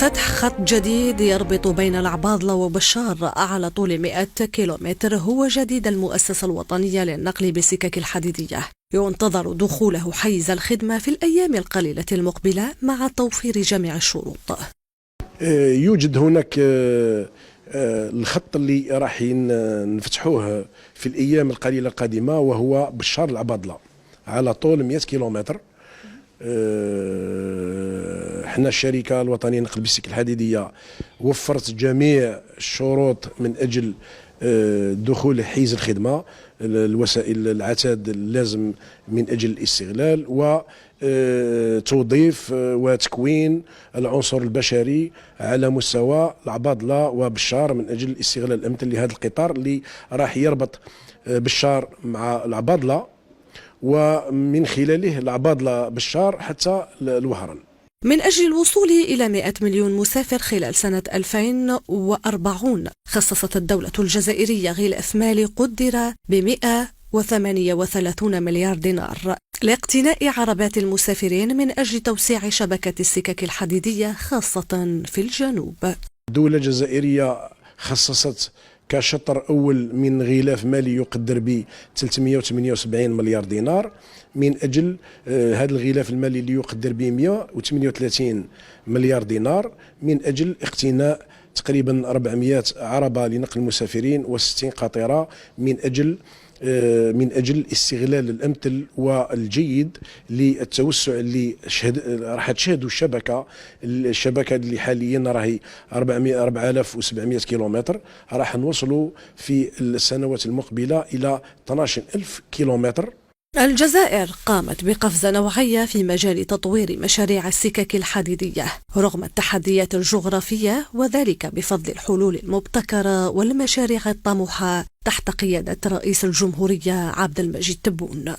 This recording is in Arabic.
فتح خط جديد يربط بين العباضلة وبشار على طول 100 كيلومتر هو جديد المؤسسة الوطنية للنقل بالسكك الحديدية. ينتظر دخوله حيز الخدمة في الأيام القليلة المقبلة مع توفير جميع الشروط. يوجد هناك الخط اللي راح نفتحوه في الأيام القليلة القادمة، وهو بشار العباضلة على طول 100 كيلومتر. احنا الشركة الوطنية للنقل بالسكك الحديدية وفرت جميع الشروط من أجل دخول حيز الخدمة، الوسائل العتاد اللازم من أجل الاستغلال وتوظيف وتكوين العنصر البشري على مستوى العباضلة وبشار من أجل الاستغلال الأمثل لهذا القطار اللي راح يربط بشار مع العباضلة، ومن خلاله العباضلة بشار حتى الوهران. من أجل الوصول إلى 100 مليون مسافر خلال سنة 2040 خصصت الدولة الجزائرية غلاف مالي قدر ب 138 مليار دينار لاقتناء عربات المسافرين من أجل توسيع شبكة السكك الحديدية خاصة في الجنوب. الدولة الجزائرية خصصت كشطر أول من غلاف مالي يقدر ب 378 مليار دينار من أجل هذا الغلاف المالي اللي يقدر ب 138 مليار دينار من أجل اقتناء تقريبا 400 عربة لنقل المسافرين و60 قاطرة من أجل استغلال الأمثل والجيد للتوسع اللي راح تشهد الشبكة اللي حاليا راهي 4700 كيلومتر، راح نوصلوا في السنوات المقبلة إلى 12000 كيلومتر. الجزائر قامت بقفزة نوعية في مجال تطوير مشاريع السكك الحديدية رغم التحديات الجغرافية، وذلك بفضل الحلول المبتكرة والمشاريع الطموحة تحت قيادة رئيس الجمهورية عبد المجيد تبون.